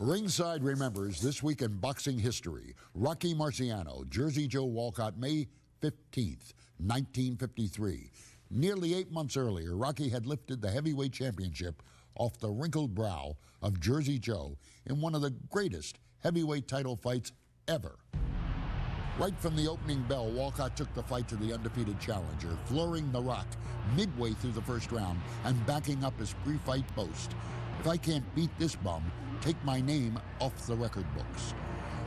Ringside remembers this week in boxing history. Rocky Marciano, Jersey Joe Walcott, May 15th, 1953. Nearly 8 months earlier, Rocky had lifted the heavyweight championship off the wrinkled brow of Jersey Joe in one of the greatest heavyweight title fights ever. Right from the opening bell, Walcott took the fight to the undefeated challenger, flooring The Rock midway through the first round and backing up his pre-fight boast. "If I can't beat this bum, take my name off the record books."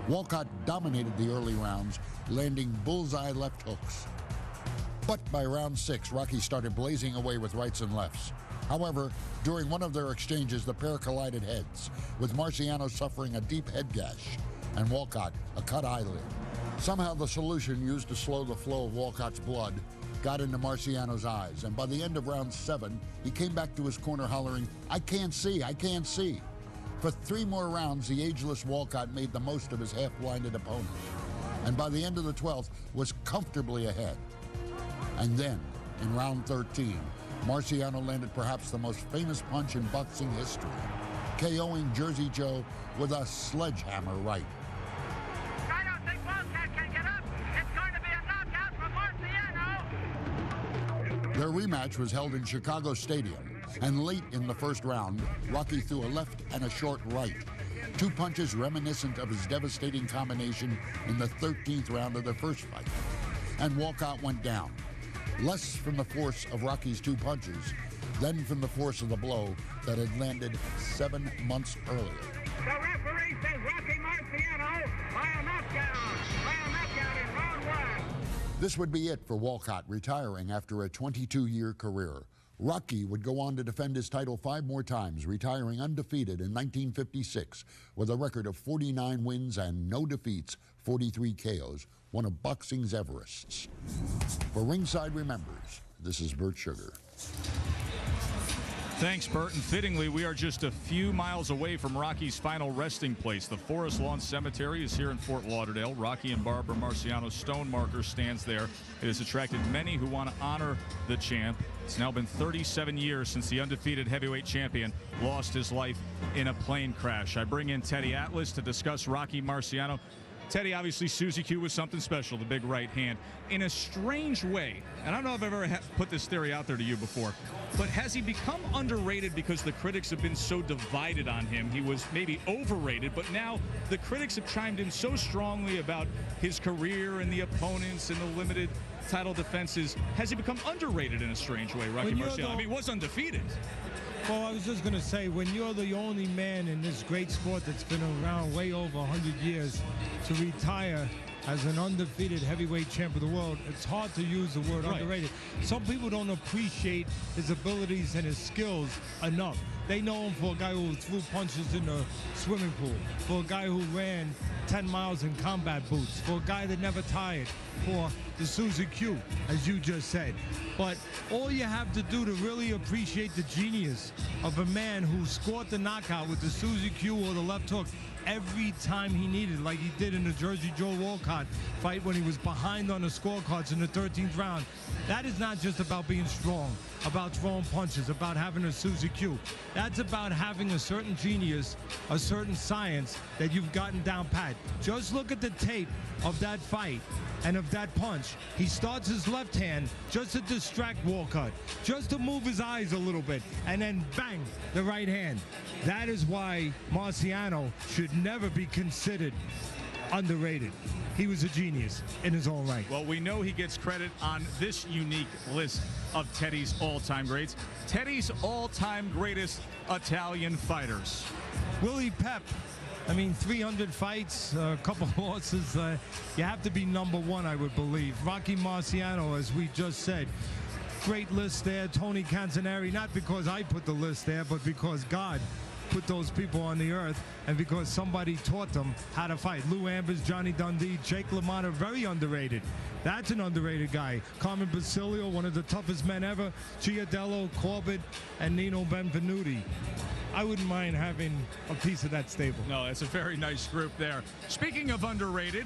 Walcott dominated the early rounds, landing bullseye left hooks. But by round 6, Rocky started blazing away with rights and lefts. However, during one of their exchanges, the pair collided heads, with Marciano suffering a deep head gash and Walcott a cut eyelid. Somehow the solution used to slow the flow of Walcott's blood got into Marciano's eyes, and by the end of round 7, he came back to his corner hollering, "I can't see, I can't see." For 3 more rounds, the ageless Walcott made the most of his half-blinded opponent, and by the end of the 12th, was comfortably ahead. And then, in round 13, Marciano landed perhaps the most famous punch in boxing history, KOing Jersey Joe with a sledgehammer right. I don't think Walcott can get up. It's going to be a knockout for Marciano. Their rematch was held in Chicago Stadium, and late in the first round, Rocky threw a left and a short right, 2 punches reminiscent of his devastating combination in the 13th round of their first fight. And Walcott went down, less from the force of Rocky's 2 punches than from the force of the blow that had landed 7 months earlier. The referee says Rocky Marciano by a knockout in round 1. This would be it for Walcott, retiring after a 22-year career. Rocky would go on to defend his title 5 more times, retiring undefeated in 1956 with a record of 49 wins and no defeats, 43 KOs, one of boxing's Everests. For Ringside Remembers, this is Bert Sugar. Thanks, Bert. And fittingly, we are just a few miles away from Rocky's final resting place. The Forest Lawn Cemetery is here in Fort Lauderdale. Rocky and Barbara Marciano's stone marker stands there. It has attracted many who want to honor the champ. It's now been 37 years since the undefeated heavyweight champion lost his life in a plane crash. I bring in Teddy Atlas to discuss Rocky Marciano. Teddy, obviously Susie Q was something special, the big right hand. In a strange way, and I don't know if I've ever put this theory out there to you before, but has he become underrated because the critics have been so divided on him? He was maybe overrated, but now the critics have chimed in so strongly about his career and the opponents and the limited title defenses. Has he become underrated in a strange way, Rocky Marciano? I mean, he was undefeated. Well, I was just going to say, when you're the only man in this great sport that's been around way over 100 years, to retire as an undefeated heavyweight champ of the world, it's hard to use the word underrated. Some people don't appreciate his abilities and his skills enough. They know him for a guy who threw punches in the swimming pool, for a guy who ran 10 miles in combat boots, for a guy that never tired, for the Susie Q, as you just said. But all you have to do to really appreciate the genius of a man who scored the knockout with the Susie Q or the left hook every time he needed, like he did in the Jersey Joe Walcott fight when he was behind on the scorecards in the 13th round. That is not just about being strong, about throwing punches, about having a Susie Q. That's about having a certain genius, a certain science that you've gotten down pat. Just look at the tape of that fight and of that punch. He starts his left hand just to distract Walcott, just to move his eyes a little bit, and then bang, the right hand. That is why Marciano should never be considered underrated. He was a genius in his own right. Well, we know he gets credit on this unique list of Teddy's all-time greats. Teddy's all-time greatest Italian fighters. Willie Pep. I mean, 300 fights, a couple losses. You have to be number 1, I would believe. Rocky Marciano, as we just said. Great list there. Tony Canzoneri, not because I put the list there, but because God put those people on the earth and because somebody taught them how to fight. Lou Ambers, Johnny Dundee, Jake LaMotta, very underrated. That's an underrated guy. Carmen Basilio, one of the toughest men ever. Giardello, Corbett, and Nino Benvenuti. I wouldn't mind having a piece of that stable. No, it's a very nice group there. Speaking of underrated,